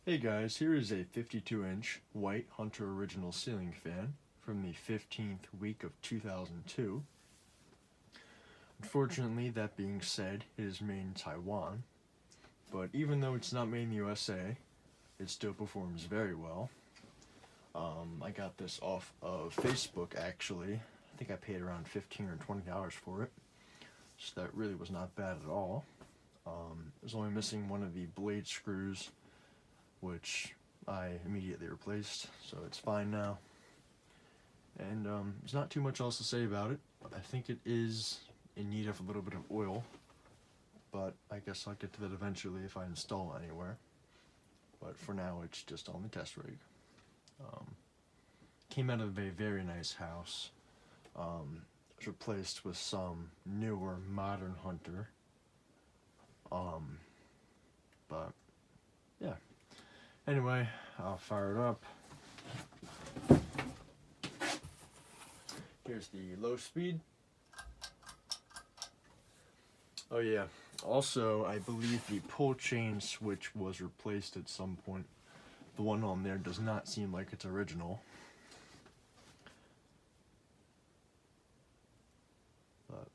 Hey guys, here is a 52-inch white Hunter original ceiling fan from the 15th week of 2002. Unfortunately, that being said, it is made in Taiwan, but even though it's not made in the USA, it still performs very well. I got this off of Facebook actually. I think I paid around $15 or $20 for it, so that really was not bad at all. It was only missing one of the blade screws, which I immediately replaced, so it's fine now. And there's not too much else to say about it. I think it is in need of a little bit of oil, but I guess I'll get to that eventually if I install it anywhere. But for now, it's just on the test rig. Came out of a very nice house. It was replaced with some newer, modern Hunter. But yeah. Anyway, I'll fire it up. Here's the low speed. Oh yeah, also I believe the pull chain switch was replaced at some point. The one on there does not seem like it's original. But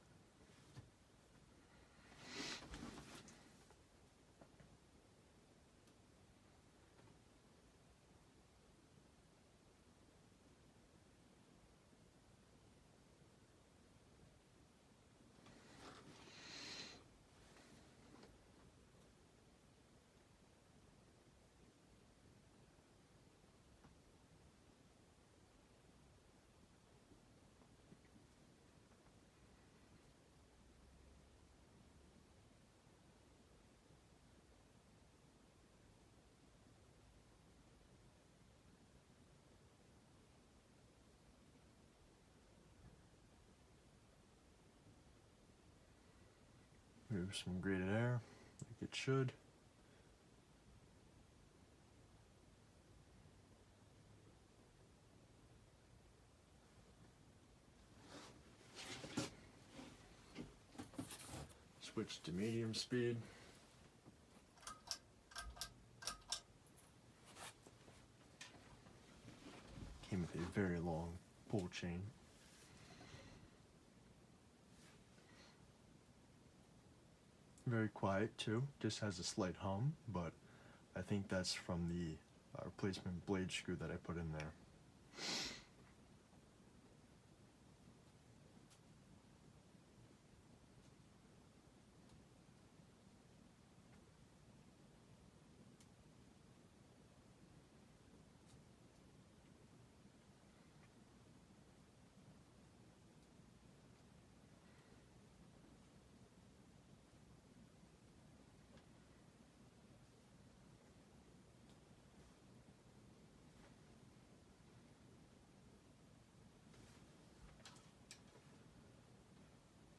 move some graded air, like it should. Switch to medium speed. Came with a very long pull chain. Very quiet too, just has a slight hum, but I think that's from the replacement blade screw that I put in there.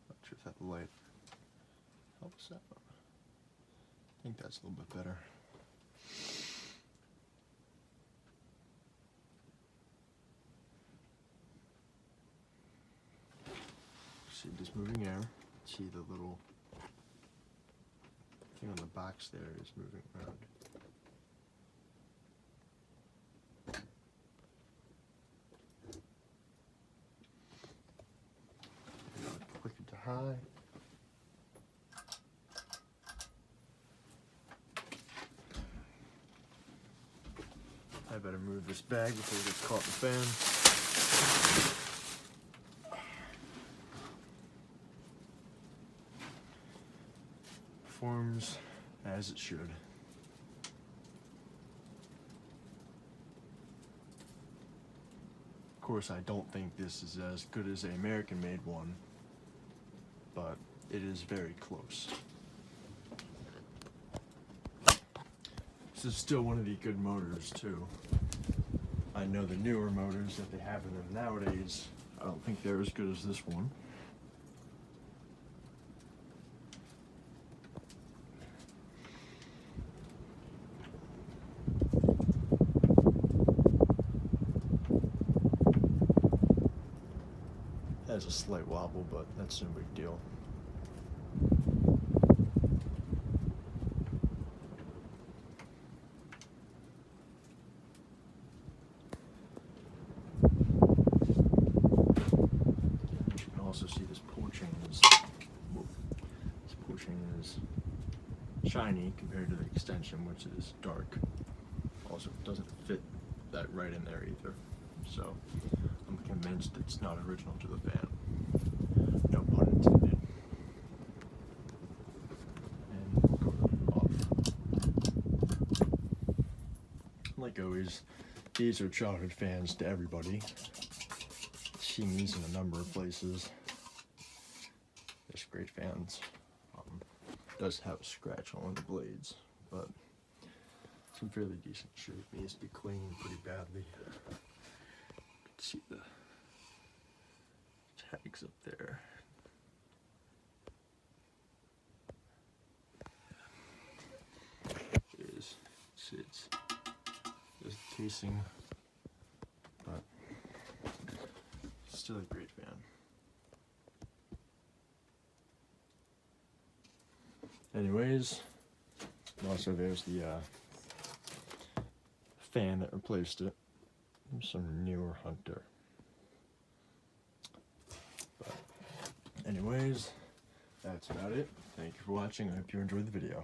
Not sure if that light helps out. I think that's a little bit better. See, just moving air. See the little thing on the box there is moving around. Click it to high. I better move this bag before it gets caught in the fan. Performs as it should. Of course, I don't think this is as good as the American-made one, but it is very close. This is still one of the good motors too. I know the newer motors that they have in them nowadays, I don't think they're as good as this one. Has a slight wobble, but that's no big deal. shiny compared to the extension, which is dark. Also, it doesn't fit that right in there either. So, I'm convinced it's not original to the fan. No pun intended. And go off. Like always, these are childhood fans to everybody. Seen these in a number of places. Just great fans. Does have a scratch on one of the blades, but it's in fairly decent shape. Needs to be cleaned pretty badly. You can see the tags up there. It's this casing, but still a great fan. Anyways, also there's the fan that replaced it. Some newer Hunter. But anyways, that's about it. Thank you for watching. I hope you enjoyed the video.